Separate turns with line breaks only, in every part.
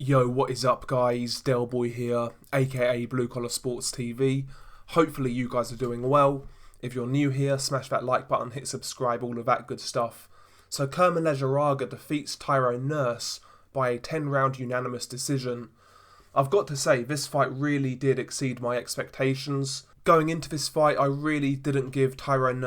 Yo, what is up guys? Delboy here, aka Blue Collar Sports TV. Hopefully you guys are doing well. If you're new here, smash that like button, hit subscribe, all of that good stuff. So Kerman Lejarraga defeats Tyrone by a 10-round unanimous decision. I've got to say, this fight really did exceed my expectations. Going into this fight, I really didn't give Tyrone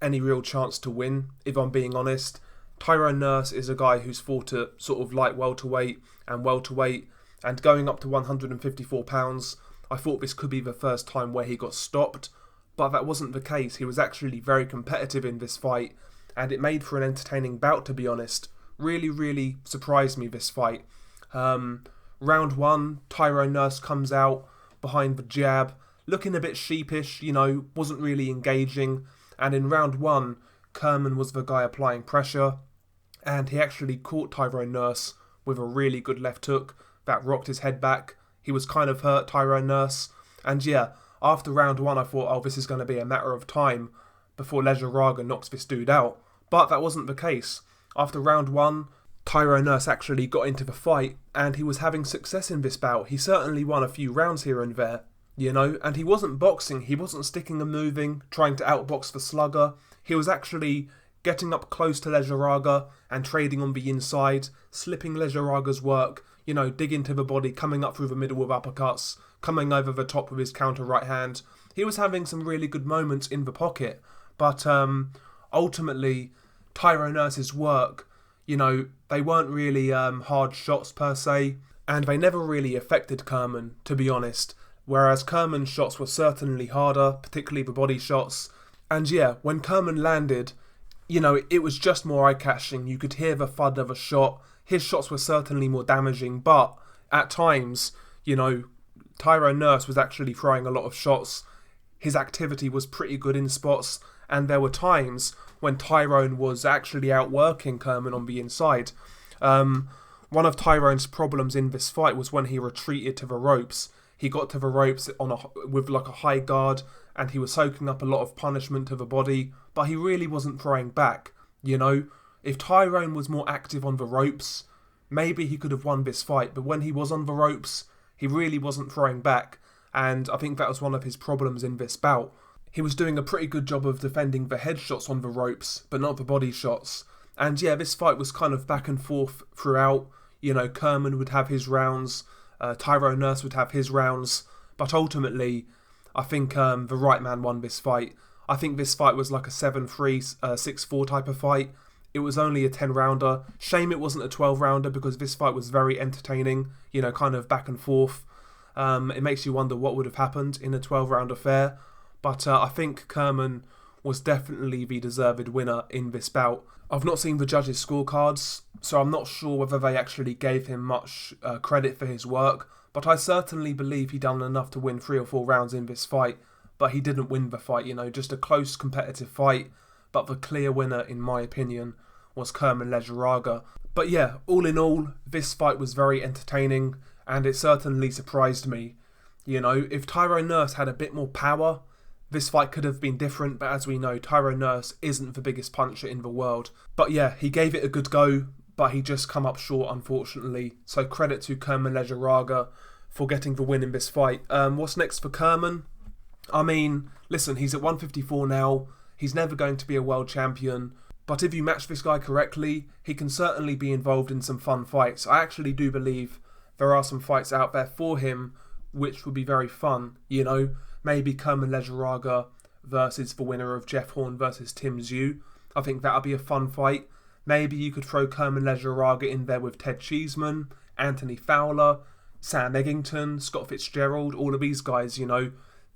any real chance to win, if I'm being honest. Tyrone is a guy who's fought at sort of light welterweight, and going up to 154 pounds, I thought this could be the first time where he got stopped, but that wasn't the case. He was actually very competitive in this fight, and it made for an entertaining bout, to be honest. Really surprised me, this fight. Round one, Tyrone comes out behind the jab, looking a bit sheepish, wasn't really engaging, and in round one, Kerman was the guy applying pressure, and he actually caught Tyrone with a really good left hook that rocked his head back. He was kind of hurt, Tyrone, and yeah, after round one I thought, oh, this is going to be a matter of time before Lejarraga knocks this dude out, but that wasn't the case. After round one, Tyrone actually got into the fight, and he was having success in this bout. He certainly won a few rounds here and there, and he wasn't boxing, he wasn't sticking and moving, trying to outbox the slugger. He was actually getting up close to Lejarraga and trading on the inside, slipping Lejarraga's work, digging to the body, coming up through the middle with uppercuts, coming over the top with his counter right hand. He was having some really good moments in the pocket, but ultimately, Tyrone's work, they weren't really hard shots per se, and they never really affected Kerman, to be honest, whereas Kerman's shots were certainly harder, particularly the body shots. And yeah, when Kerman landed, it was just more eye-catching. You could hear the thud of a shot. His shots were certainly more damaging, but at times, Tyrone was actually throwing a lot of shots. His activity was pretty good in spots, and there were times when Tyrone was actually outworking Kerman on the inside. One of Tyrone's problems in this fight was when he retreated to the ropes. He got to the ropes with like a high guard, and he was soaking up a lot of punishment to the body, but he really wasn't throwing back, If Tyrone was more active on the ropes, maybe he could have won this fight, but when he was on the ropes, he really wasn't throwing back, and I think that was one of his problems in this bout. He was doing a pretty good job of defending the headshots on the ropes, but not the body shots. And yeah, this fight was kind of back and forth throughout. Kerman would have his rounds, Tyrone would have his rounds, but ultimately, I think the right man won this fight. I think this fight was like a 7-3, 6-4 type of fight. It was only a 10-rounder. Shame it wasn't a 12-rounder because this fight was very entertaining, kind of back and forth. It makes you wonder what would have happened in a 12-round affair. But I think Kerman was definitely the deserved winner in this bout. I've not seen the judges' scorecards, so I'm not sure whether they actually gave him much credit for his work, but I certainly believe he done enough to win 3 or 4 rounds in this fight, but he didn't win the fight, just a close competitive fight, but the clear winner, in my opinion, was Kerman Lejarraga. But yeah, all in all, this fight was very entertaining, and it certainly surprised me. If Tyrone had a bit more power, this fight could have been different, but as we know, Tyrone isn't the biggest puncher in the world. But yeah, he gave it a good go, but he just come up short, unfortunately. So credit to Kerman Lejarraga for getting the win in this fight. What's next for Kerman? I mean, listen, he's at 154 now. He's never going to be a world champion. But if you match this guy correctly, he can certainly be involved in some fun fights. I actually do believe there are some fights out there for him which would be very fun, Maybe Kerman Lejarraga versus the winner of Jeff Horn versus Tim Zhu. I think that would be a fun fight. Maybe you could throw Kerman Lejarraga in there with Ted Cheeseman, Anthony Fowler, Sam Eggington, Scott Fitzgerald, all of these guys,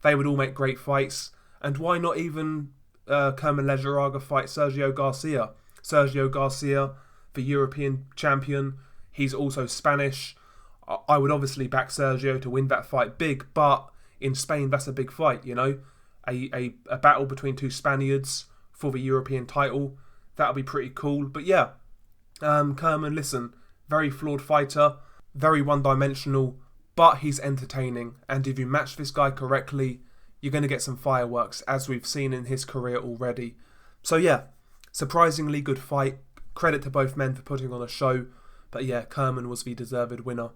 they would all make great fights. And why not even Kerman Lejarraga fight Sergio Garcia? Sergio Garcia, the European champion, he's also Spanish. I would obviously back Sergio to win that fight big, but in Spain, that's a big fight, a battle between 2 Spaniards for the European title. That would be pretty cool. But yeah, Kerman, listen, very flawed fighter, very one-dimensional, but he's entertaining. And if you match this guy correctly, you're going to get some fireworks, as we've seen in his career already. So yeah, surprisingly good fight. Credit to both men for putting on a show. But yeah, Kerman was the deserved winner.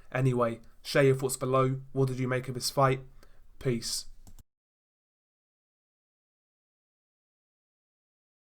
Anyway, share your thoughts below. What did you make of this fight? Peace.